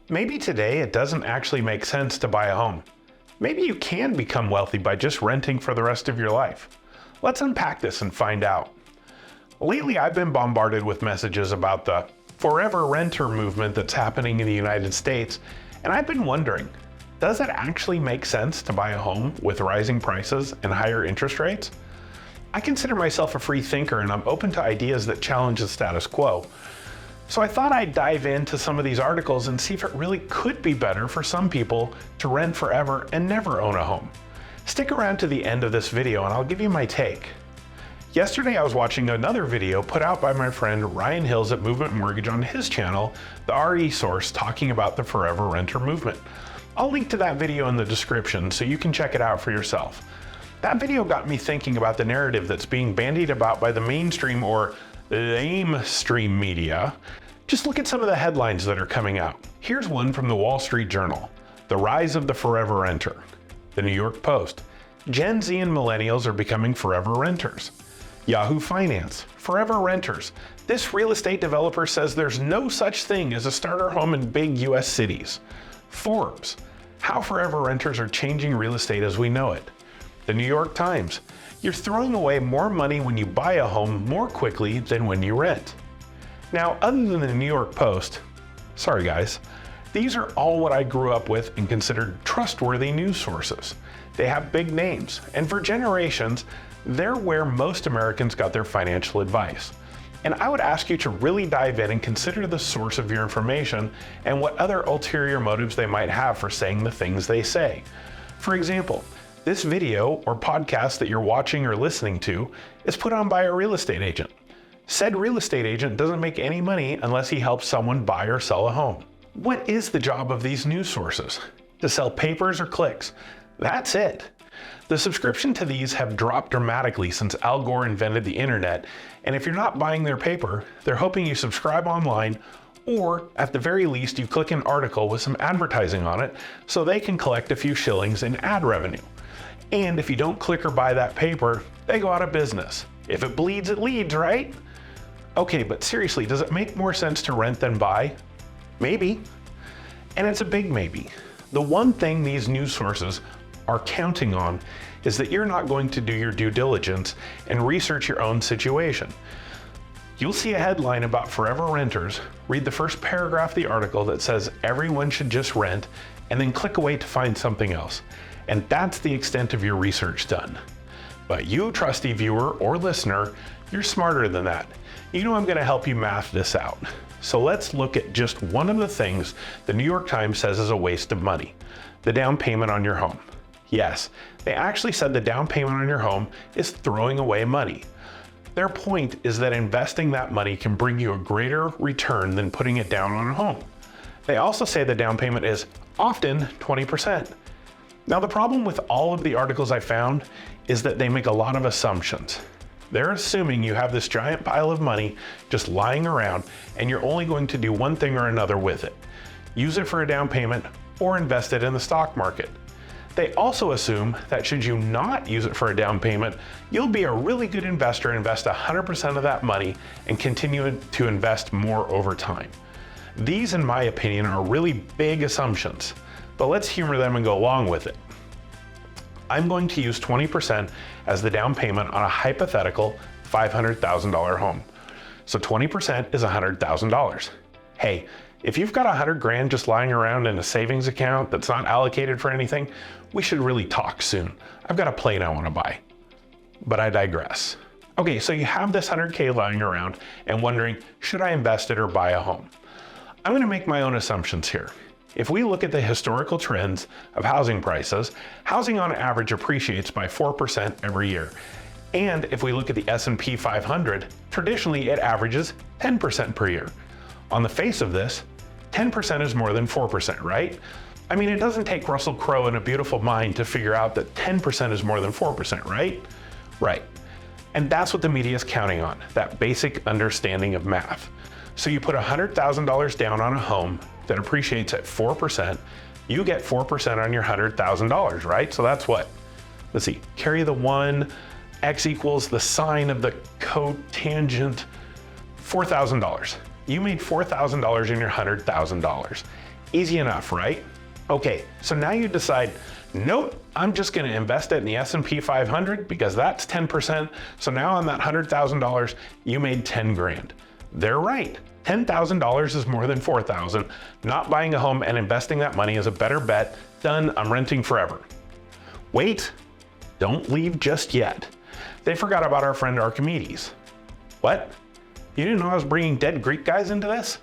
Maybe today it doesn't actually make sense to buy a home. Maybe you can become wealthy by just renting for the rest of your life. Let's unpack this and find out. Lately, I've been bombarded with messages about the forever renter movement that's happening in the United States, and I've been wondering, does it actually make sense to buy a home with rising prices and higher interest rates? I consider myself a free thinker and I'm open to ideas that challenge the status quo. So I thought I'd dive into some of these articles and see if it really could be better for some people to rent forever and never own a home. Stick around to the end of this video and I'll give you my take. Yesterday I was watching another video put out by my friend Ryan Hills at Movement Mortgage on his channel, the RE Source, talking about the forever renter movement. I'll link to that video in the description so you can check it out for yourself. That video got me thinking about the narrative that's being bandied about by the mainstream or lamestream media. Just look at some of the headlines that are coming out. Here's one from the Wall Street Journal: The Rise of the Forever Renter. The New York Post: Gen Z and millennials are becoming forever renters. Yahoo Finance: Forever renters. This real estate developer says there's no such thing as a starter home in big US cities. Forbes: How forever renters are changing real estate as we know it. The New York Times: You're throwing away more money when you buy a home more quickly than when you rent. Now, other than the New York Post, sorry guys, these are all what I grew up with and considered trustworthy news sources. They have big names, and for generations, they're where most Americans got their financial advice. And I would ask you to really dive in and consider the source of your information and what other ulterior motives they might have for saying the things they say. For example, this video or podcast that you're watching or listening to is put on by a real estate agent. Said real estate agent doesn't make any money unless he helps someone buy or sell a home. What is the job of these news sources? To sell papers or clicks? That's it. The subscription to these have dropped dramatically since Al Gore invented the internet, and if you're not buying their paper, they're hoping you subscribe online, or at the very least you click an article with some advertising on it so they can collect a few shillings in ad revenue. And if you don't click or buy that paper, they go out of business. If it bleeds, it leads, right? Okay, but seriously, does it make more sense to rent than buy? Maybe. And it's a big maybe. The one thing these news sources are counting on is that you're not going to do your due diligence and research your own situation. You'll see a headline about forever renters, read the first paragraph of the article that says everyone should just rent, and then click away to find something else. And that's the extent of your research done. But you, trusty viewer or listener, you're smarter than that. You know I'm going to help you math this out. So let's look at just one of the things the New York Times says is a waste of money: the down payment on your home. Yes, they actually said the down payment on your home is throwing away money. Their point is that investing that money can bring you a greater return than putting it down on a home. They also say the down payment is often 20%. Now, the problem with all of the articles I found is that they make a lot of assumptions. They're assuming you have this giant pile of money just lying around and you're only going to do one thing or another with it: use it for a down payment or invest it in the stock market. They also assume that should you not use it for a down payment, you'll be a really good investor and invest 100% of that money and continue to invest more over time. These, in my opinion, are really big assumptions, but let's humor them and go along with it. I'm going to use 20% as the down payment on a hypothetical $500,000 home. So 20% is $100,000. Hey, if you've got 100 grand just lying around in a savings account that's not allocated for anything, we should really talk soon. I've got a plane I want to buy. But I digress. Okay, so you have this 100K lying around and wondering, should I invest it or buy a home? I'm going to make my own assumptions here. If we look at the historical trends of housing prices, housing on average appreciates by 4% every year. And if we look at the S&P 500, traditionally it averages 10% per year. On the face of this, 10% is more than 4%, right? I mean, it doesn't take Russell Crowe and a beautiful mind to figure out that 10% is more than 4%, right? Right. And that's what the media is counting on, that basic understanding of math. So you put $100,000 down on a home that appreciates at 4%, you get 4% on your $100,000, right? So that's what? Let's see, carry the 1, x equals the sine of the cotangent, $4,000. you made $4,000 in your $100,000. Easy enough, right? Okay, so now you decide, nope, I'm just gonna invest it in the S&P 500 because that's 10%. So now on that $100,000, you made 10 grand. They're right. $10,000 is more than $4,000. Not buying a home and investing that money is a better bet. Done, I'm renting forever. Wait, don't leave just yet. They forgot about our friend Archimedes. What? You didn't know I was bringing dead Greek guys into this?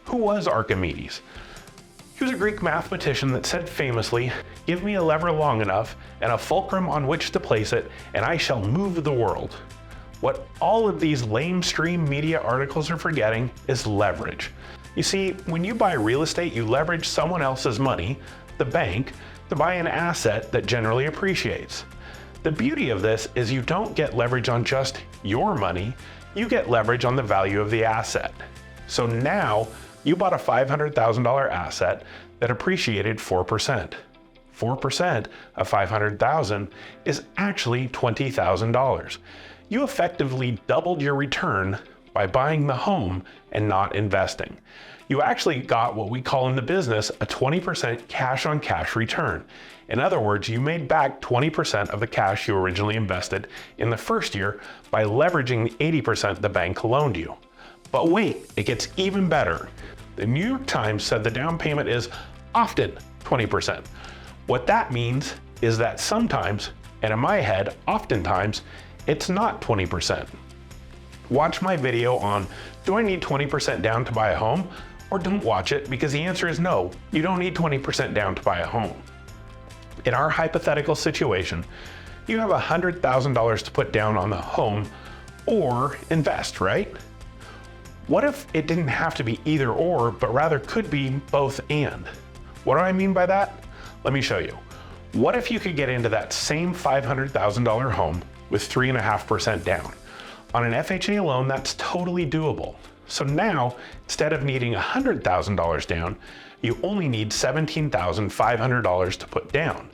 Who was Archimedes? He was a Greek mathematician that said famously, "Give me a lever long enough and a fulcrum on which to place it, and I shall move the world." What all of these lamestream media articles are forgetting is leverage. You see, when you buy real estate, you leverage someone else's money, the bank, to buy an asset that generally appreciates. The beauty of this is you don't get leverage on just your money, you get leverage on the value of the asset. So now you bought a $500,000 asset that appreciated 4%. 4% of $500,000 is actually $20,000. You effectively doubled your return by buying the home and not investing. You actually got what we call in the business a 20% cash on cash return. In other words, you made back 20% of the cash you originally invested in the first year by leveraging the 80% the bank loaned you. But wait, it gets even better. The New York Times said the down payment is often 20%. What that means is that sometimes, and in my head, oftentimes, it's not 20%. Watch my video on, do I need 20% down to buy a home? Or don't watch it, because the answer is no, you don't need 20% down to buy a home. In our hypothetical situation, you have $100,000 to put down on the home or invest, right? What if it didn't have to be either or, but rather could be both and? What do I mean by that? Let me show you. What if you could get into that same $500,000 home with 3.5% down? On an FHA loan, that's totally doable. So now, instead of needing $100,000 down, you only need $17,500 to put down.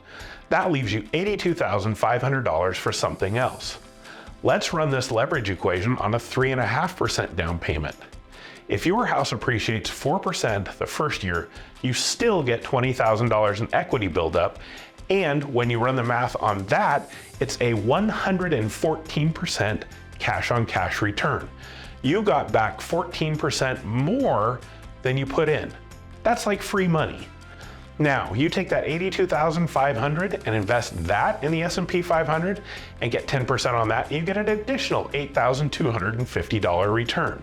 That leaves you $82,500 for something else. Let's run this leverage equation on a 3.5% down payment. If your house appreciates 4% the first year, you still get $20,000 in equity buildup, and when you run the math on that, it's a 114% cash on cash return. You got back 14% more than you put in. That's like free money. Now, you take that $82,500 and invest that in the S&P 500 and get 10% on that, and you get an additional $8,250 return.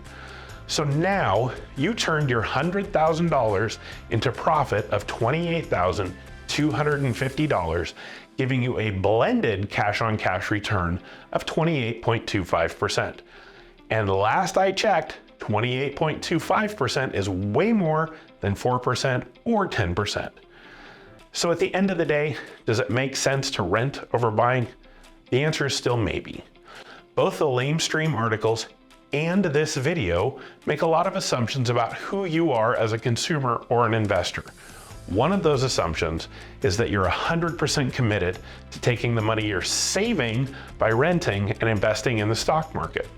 So now you turned your $100,000 into profit of $28,250, giving you a blended cash on cash return of 28.25%. And last I checked, 28.25% is way more than 4% or 10%. So at the end of the day, does it make sense to rent over buying? The answer is still maybe. Both the lamestream articles and this video make a lot of assumptions about who you are as a consumer or an investor. One of those assumptions is that you're 100% committed to taking the money you're saving by renting and investing in the stock market.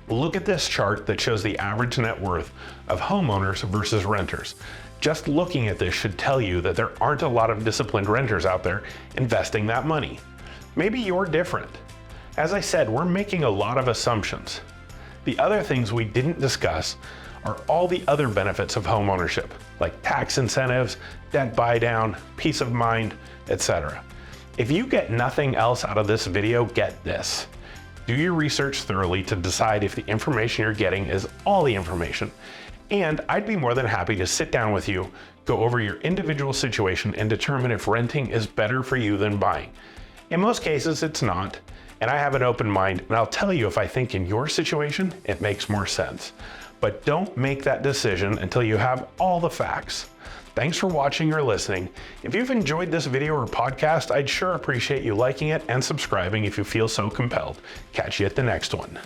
Look at this chart that shows the average net worth of homeowners versus renters. Just looking at this should tell you that there aren't a lot of disciplined renters out there investing that money. Maybe you're different. As I said, we're making a lot of assumptions. The other things we didn't discuss are all the other benefits of home ownership, like tax incentives, debt buy down, peace of mind, etc. If you get nothing else out of this video, get this. Do your research thoroughly to decide if the information you're getting is all the information. And I'd be more than happy to sit down with you, go over your individual situation, and determine if renting is better for you than buying. In most cases, it's not, and I have an open mind, and I'll tell you if I think in your situation, it makes more sense. But don't make that decision until you have all the facts. Thanks for watching or listening. If you've enjoyed this video or podcast, I'd sure appreciate you liking it and subscribing if you feel so compelled. Catch you at the next one.